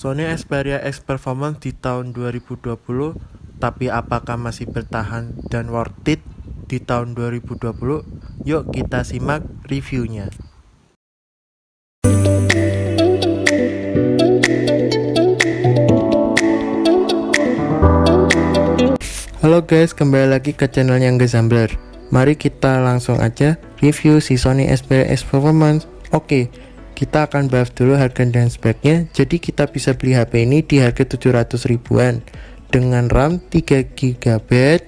Sony Xperia X Performance di tahun 2020, tapi apakah masih bertahan dan worth it di tahun 2020? Yuk kita simak reviewnya. Halo guys, kembali lagi ke channel yang Gazambler. Mari kita langsung aja review si Sony Xperia X Performance. Oke, kita akan bahas dulu harga dan speknya. Jadi kita bisa beli HP ini di harga 700 ribuan dengan RAM 3 GB,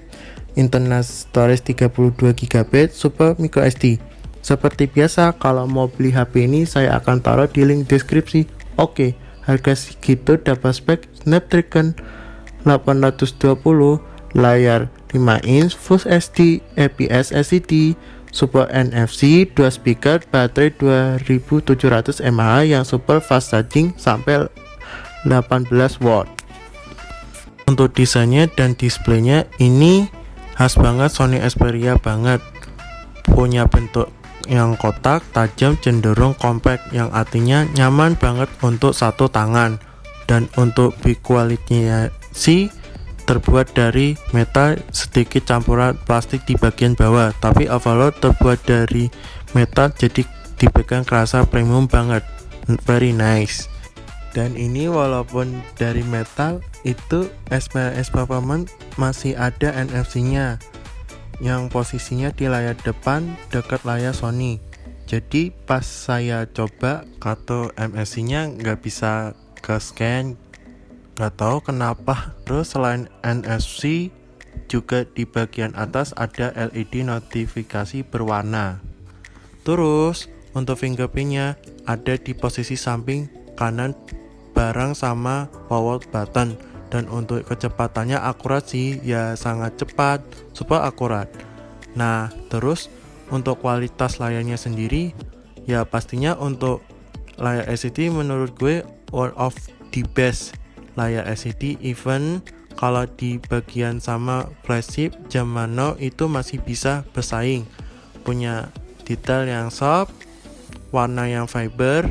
internal storage 32 GB, Super Micro SD. Seperti biasa, kalau mau beli HP ini saya akan taruh di link deskripsi. Oke, harga segitu dapat spek Snapdragon 820, layar 5 inch, Full HD, IPS LCD, support NFC, 2 speaker, baterai 2700 mAh yang super fast charging sampai 18 watt. Untuk desainnya dan displaynya ini khas banget Sony Xperia banget. Punya bentuk yang kotak, tajam, cenderung compact, yang artinya nyaman banget untuk satu tangan. Dan untuk build quality-nya sih terbuat dari metal, sedikit campuran plastik di bagian bawah, tapi overall terbuat dari metal, jadi dipegang kerasa premium banget, very nice. Dan ini walaupun dari metal, itu Xperia X Performance masih ada NFC-nya yang posisinya di layar depan dekat layar Sony. Jadi pas saya coba kartu NFC-nya nggak bisa ke scan, nggak tahu kenapa. Terus selain NFC juga di bagian atas ada LED notifikasi berwarna. Terus untuk fingerprintnya ada di posisi samping kanan bareng sama power button. Dan untuk kecepatannya akurat sih, ya sangat cepat, super akurat. Nah terus untuk kualitas layarnya sendiri, ya pastinya untuk layar LCD menurut gue one of the best layar LCD. Even kalau di bagian sama flagship zaman now itu masih bisa bersaing. Punya detail yang soft, warna yang fiber,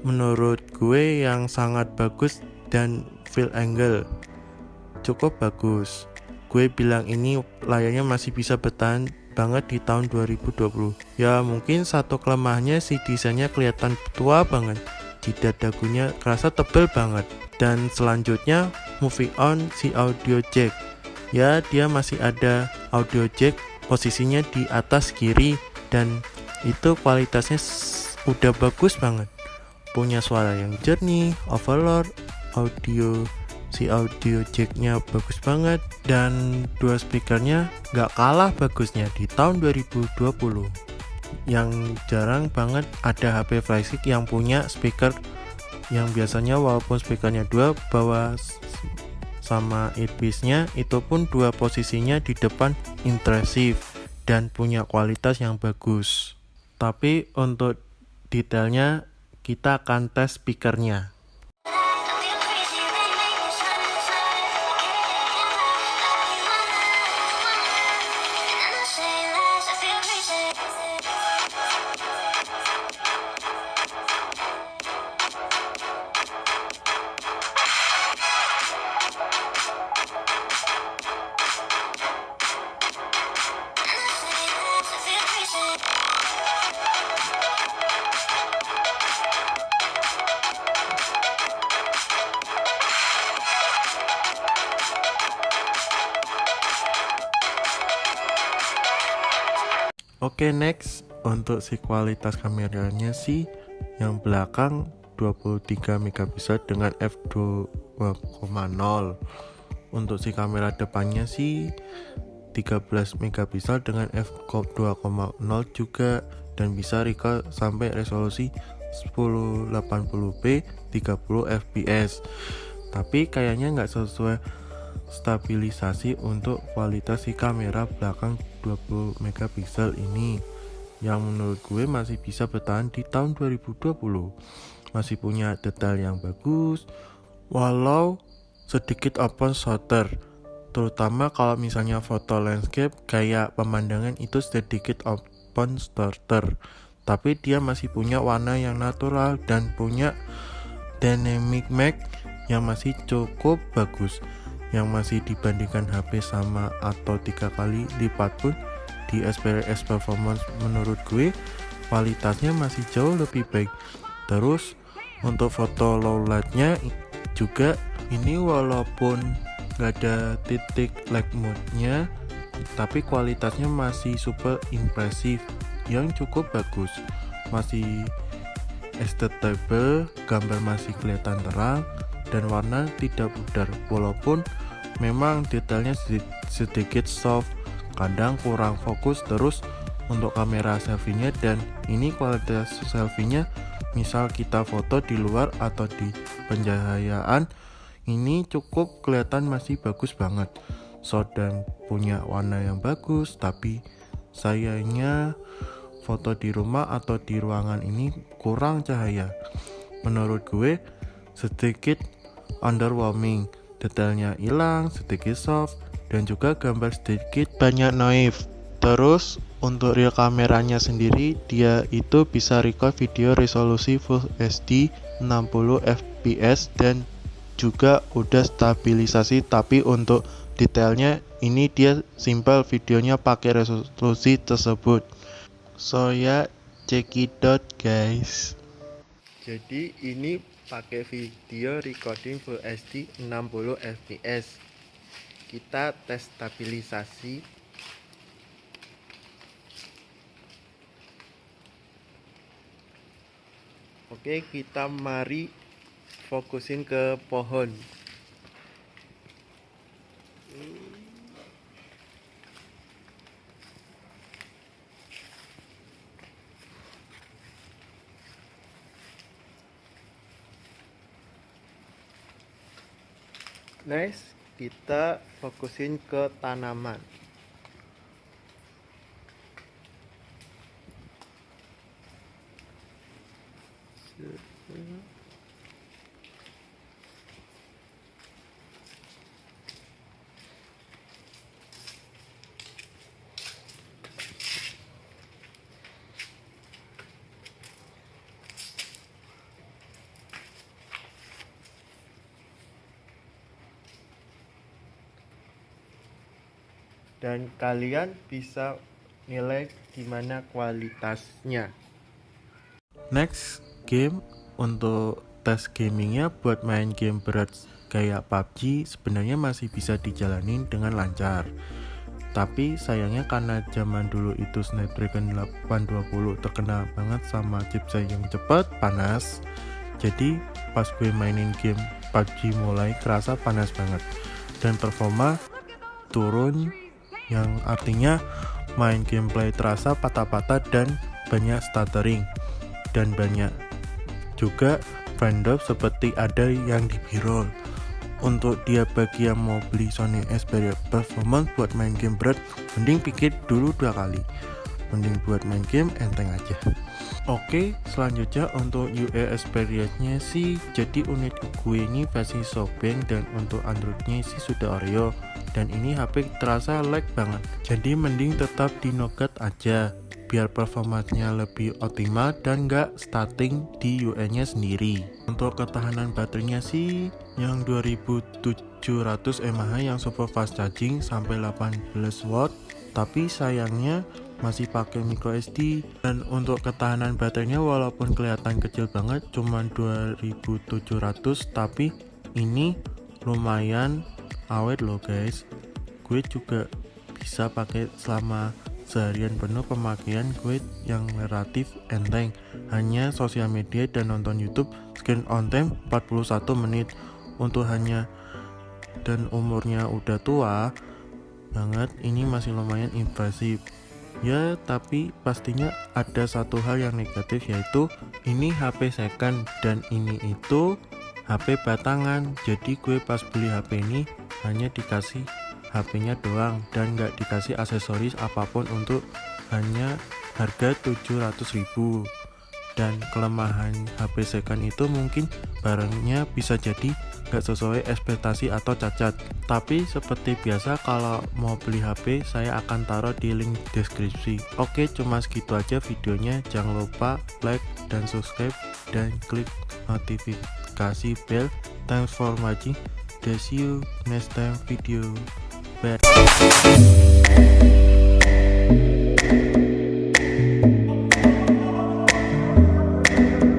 menurut gue yang sangat bagus, dan field angle cukup bagus. Gue bilang ini layarnya masih bisa bertahan banget di tahun 2020. Ya mungkin satu kelemahannya si desainnya kelihatan tua banget, jidat dagunya kerasa tebel banget. Dan selanjutnya moving on si audio jack, ya dia masih ada audio jack posisinya di atas kiri, dan itu kualitasnya udah bagus banget, punya suara yang jernih, overall audio si audio jacknya bagus banget, dan dua speakernya gak kalah bagusnya di tahun 2020 yang jarang banget ada HP flagship yang punya speaker yang biasanya walaupun speakernya dua, bawah sama earpiece-nya itu pun dua, posisinya di depan intensif dan punya kualitas yang bagus. Tapi untuk detailnya kita akan tes speakernya. Oke, next untuk si kualitas kameranya sih yang belakang 23 megapiksel dengan f2.0. Untuk si kamera depannya sih 13 megapiksel dengan f2.0 juga, dan bisa record sampai resolusi 1080p 30 fps. Tapi kayaknya nggak sesuai stabilisasi untuk kualitas si kamera belakang 20 megapiksel ini, yang menurut gue masih bisa bertahan di tahun 2020. Masih punya detail yang bagus walau sedikit open shutter, terutama kalau misalnya foto landscape kayak pemandangan itu sedikit open shutter, tapi dia masih punya warna yang natural dan punya dynamic max yang masih cukup bagus, yang masih dibandingkan HP sama atau 3 kali lipat pun di SPRS Performance menurut gue kualitasnya masih jauh lebih baik. Terus untuk foto low lightnya juga ini walaupun gak ada titik light mode-nya, tapi kualitasnya masih super impresif yang cukup bagus, masih aestheticable, gambar masih kelihatan terang dan warna tidak pudar, walaupun memang detailnya sedikit soft, kadang kurang fokus. Terus untuk kamera selfie-nya, dan ini kualitas selfie-nya misal kita foto di luar atau di pencahayaan, ini cukup kelihatan masih bagus banget. Dan punya warna yang bagus, tapi sayangnya foto di rumah atau di ruangan ini kurang cahaya. Menurut gue sedikit underwhelming, detailnya hilang, sedikit soft, dan juga gambar sedikit banyak naif. Terus untuk real kameranya sendiri, dia itu bisa record video resolusi Full HD 60 fps dan juga udah stabilisasi. Tapi untuk detailnya ini dia simple videonya pakai resolusi tersebut. So ya, check it out guys. Jadi ini pakai video recording Full HD 60 fps. Kita tes stabilisasi. Oke, kita mari fokusin ke pohon. Next, kita fokusin ke tanaman. Dan kalian bisa nilai gimana kualitasnya. Next, game. Untuk tes gamingnya buat main game berat kayak PUBG sebenarnya masih bisa dijalanin dengan lancar. Tapi sayangnya karena zaman dulu itu Snapdragon 820 terkenal banget sama chipset yang cepat, panas. Jadi pas gue mainin game PUBG mulai kerasa panas banget dan performa turun, yang artinya main gameplay terasa patah-patah dan banyak stuttering, dan banyak juga frame drop seperti ada yang di B-roll. Untuk dia bagi yang mau beli Sony Xperia Performance buat main game berat, mending pikir dulu 2 kali. Mending buat main game enteng aja. Oke, selanjutnya untuk UI Xperia-nya sih, jadi unit gue ini versi SoftBank dan untuk Android-nya sih sudah Oreo. Dan ini HP terasa lag banget, jadi mending tetap di Nougat aja biar performanya lebih optimal dan gak starting di UI-nya sendiri. Untuk ketahanan baterainya sih yang 2700 mAh yang super fast charging sampai 18 watt, tapi sayangnya masih pakai micro SD. Dan untuk ketahanan baterainya walaupun kelihatan kecil banget cuman 2700, tapi ini lumayan awet loh guys. Gue juga bisa pakai selama seharian penuh pemakaian gue yang relatif enteng, hanya sosial media dan nonton YouTube. Screen on time 41 menit untuk hanya, dan umurnya udah tua banget, ini masih lumayan impresif ya. Tapi pastinya ada satu hal yang negatif, yaitu ini HP second dan ini itu HP batangan. Jadi gue pas beli HP ini hanya dikasih HP-nya doang dan gak dikasih aksesoris apapun, untuk hanya harga 700.000. Dan kelemahan HP second itu mungkin barangnya bisa jadi gak sesuai ekspektasi atau cacat. Tapi seperti biasa kalau mau beli HP saya akan taruh di link deskripsi. Oke, cuma segitu aja videonya. Jangan lupa like dan subscribe dan klik notifikasi bell Thanks for watching. See you next time video. Bye.